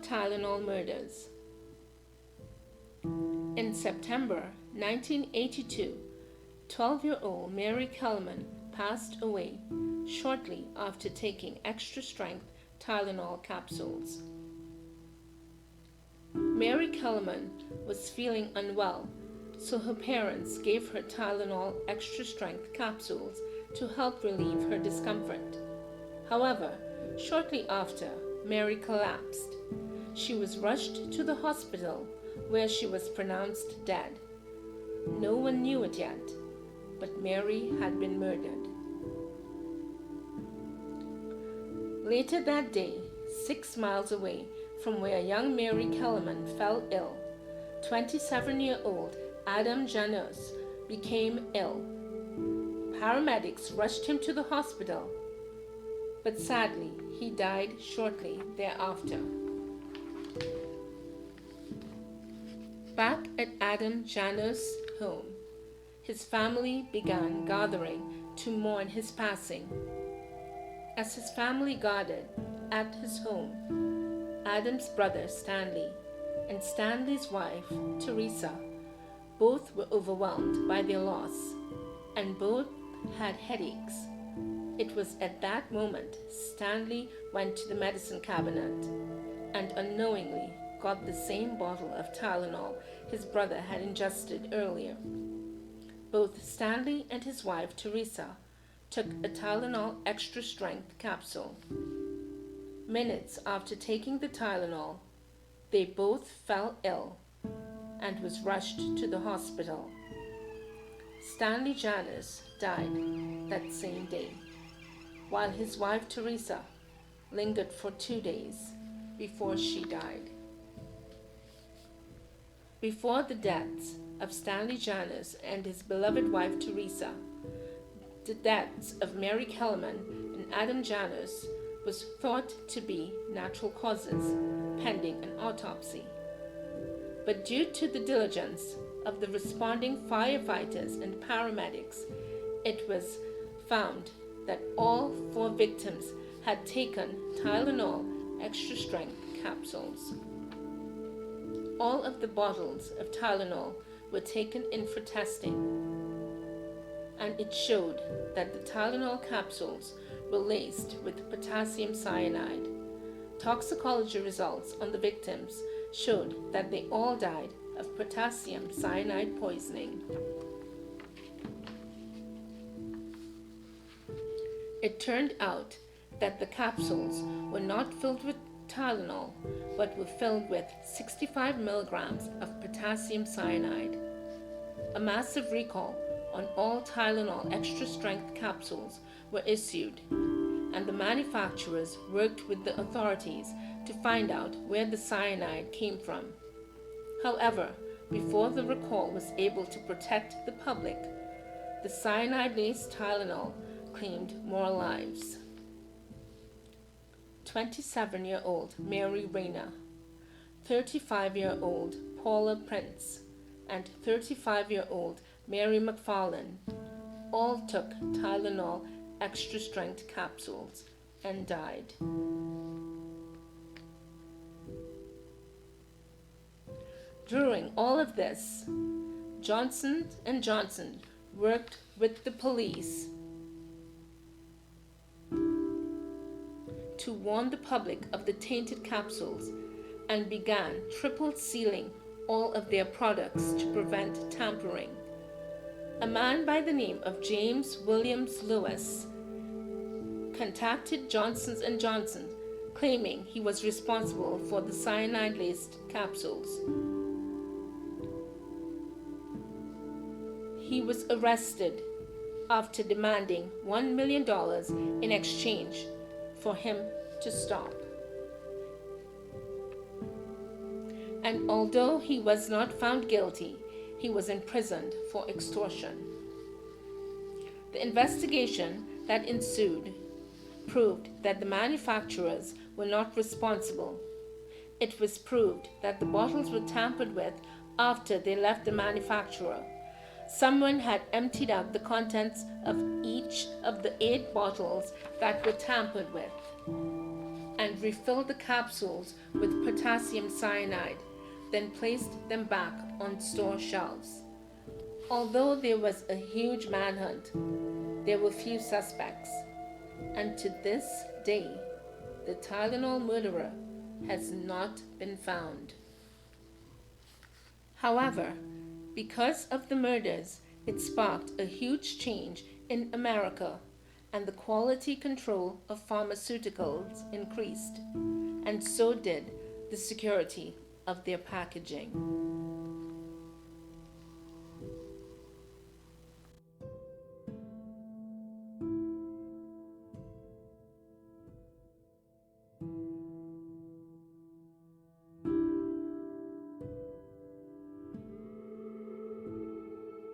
Tylenol Murders. In September 1982, 12-year-old Mary Kellerman passed away shortly after taking extra-strength Tylenol capsules. Mary Kellerman was feeling unwell, so her parents gave her Tylenol extra-strength capsules to help relieve her discomfort. However, shortly after, Mary collapsed. She was rushed to the hospital where she was pronounced dead. No one knew it yet, but Mary had been murdered. Later that day, 6 miles away from where young Mary Kellerman fell ill, 27-year-old Adam Janos became ill. Paramedics rushed him to the hospital, but sadly, he died shortly thereafter. Back at Adam Janos' home, his family began gathering to mourn his passing. As his family gathered at his home, Adam's brother Stanley and Stanley's wife Teresa both were overwhelmed by their loss, and both had headaches. It was at that moment Stanley went to the medicine cabinet and unknowingly got the same bottle of Tylenol his brother had ingested earlier. Both Stanley and his wife Teresa took a Tylenol extra strength capsule. Minutes after taking the Tylenol, they both fell ill and was rushed to the hospital. Stanley Janos died that same day, while his wife Teresa lingered for 2 days before she died. Before the deaths of Stanley Janos and his beloved wife Teresa, the deaths of Mary Kellerman and Adam Janos was thought to be natural causes, pending an autopsy. But due to the diligence of the responding firefighters and paramedics, it was found that all 4 victims had taken Tylenol extra strength capsules. All of the bottles of Tylenol were taken in for testing, and it showed that the Tylenol capsules were laced with potassium cyanide. Toxicology results on the victims showed that they all died of potassium cyanide poisoning. It turned out that the capsules were not filled with Tylenol, but were filled with 65 milligrams of potassium cyanide. A massive recall on all Tylenol extra strength capsules were issued, and the manufacturers worked with the authorities to find out where the cyanide came from. However, before the recall was able to protect the public, the cyanide-laced Tylenol claimed more lives. 27-year-old Mary Rayner, 35-year-old Paula Prince, and 35-year-old Mary McFarlane all took Tylenol extra strength capsules and died. During all of this, Johnson & Johnson worked with the police to warn the public of the tainted capsules and began triple sealing all of their products to prevent tampering. A man by the name of James Williams Lewis contacted Johnson & Johnson, claiming he was responsible for the cyanide-laced capsules. He was arrested after demanding $1 million in exchange for him to stop. And although he was not found guilty, he was imprisoned for extortion. The investigation that ensued proved that the manufacturers were not responsible. It was proved that the bottles were tampered with after they left the manufacturer. Someone had emptied out the contents of each of the 8 bottles that were tampered with, and and refilled the capsules with potassium cyanide, then placed them back on store shelves. Although there was a huge manhunt, there were few suspects, and to this day, the Tylenol murderer has not been found. However, because of the murders, it sparked a huge change in America, and the quality control of pharmaceuticals increased, and so did the security of their packaging.